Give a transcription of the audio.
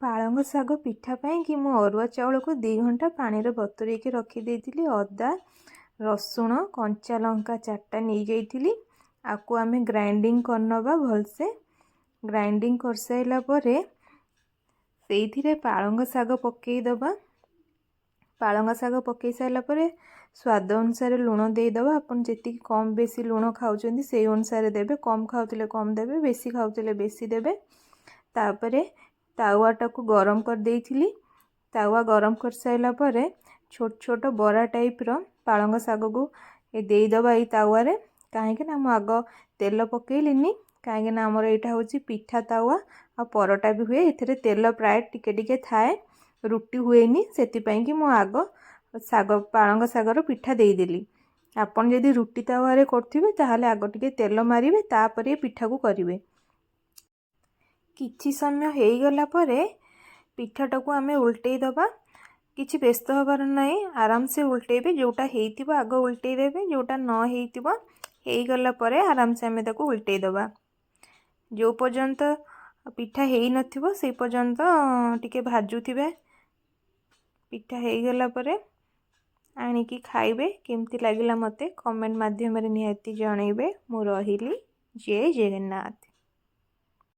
ପାଳଙ୍ଗ ଶାଗ ପିଠା ପାଇଁ କି ମୁଁ ଅରୁଆ ଚାଉଳକୁ 2 ଘଣ୍ଟା ପାଣିରେ ବତୁରେଇକି ରଖିଦେଇଥିଲି। ଅଦା ରସୁଣ କଞ୍ଚା ଲଙ୍କା 4ଟା ନେଇଯାଇଥିଲି। ଆକୁ ଆମେ ଗ୍ରାଇंडिंग କରିନେବା ଭଲସେ। ଗ୍ରାइंडिंग କରିସାରିଲା ପରେ ସେଇଥିରେ ପାଳଙ୍ଗ ଶାଗ ପକେଇଦେବା। ପାଳଙ୍ଗ ଶାଗ ପକେଇ ସାରିଲା ପରେ स्वाद अनुसार लुण देदेबा। अपन जी कम बेसी लुण खाऊँ से अनुसार देवे। कम खाऊले कम देवे, बेसी खाऊले बेसी देवे। तापरे तावाटा को गरम कर देइथिली। तावा गरम कर साइला परे छोट छोट बरा टाइप रो पालंग साग को देदेबा। ये तावारे कहीं ना आग तेल पकईलिनी कहीं आमर यहाँ हूँ पिठा तावा आ परोटा भी हुए। ये तेल प्राय टिके टिके थाए, रुटी हुएनी। से कि मु आग साग पालंग सागर पिठा देदेली। आपन जदि रुटी तावारे करथिबे ताहाले आग टिके तेल मारिबे, तापरे पिठा को करिवे। किछि समय हो गला परे पिठाटा को आमे उल्टेई दबा। किछि व्यस्त हबार नहीं, आराम से उल्टेबे। जोटा हेइतिबो आग उल्टेई देबे, जोटा न हेइतिबो हेइ गला परे आराम से आमे ताको उल्टेई दबा। जो पर्यंत पिठा हेइ नथिबो सेइ पर्यंत टिके भाजुथिबे। पिठा हेइ गला परे आनिकी खाइबे। केमती लागिला मते कमेंट माध्यम रे निहाती जणैबे। मु रहिली। जय जगन्नाथ।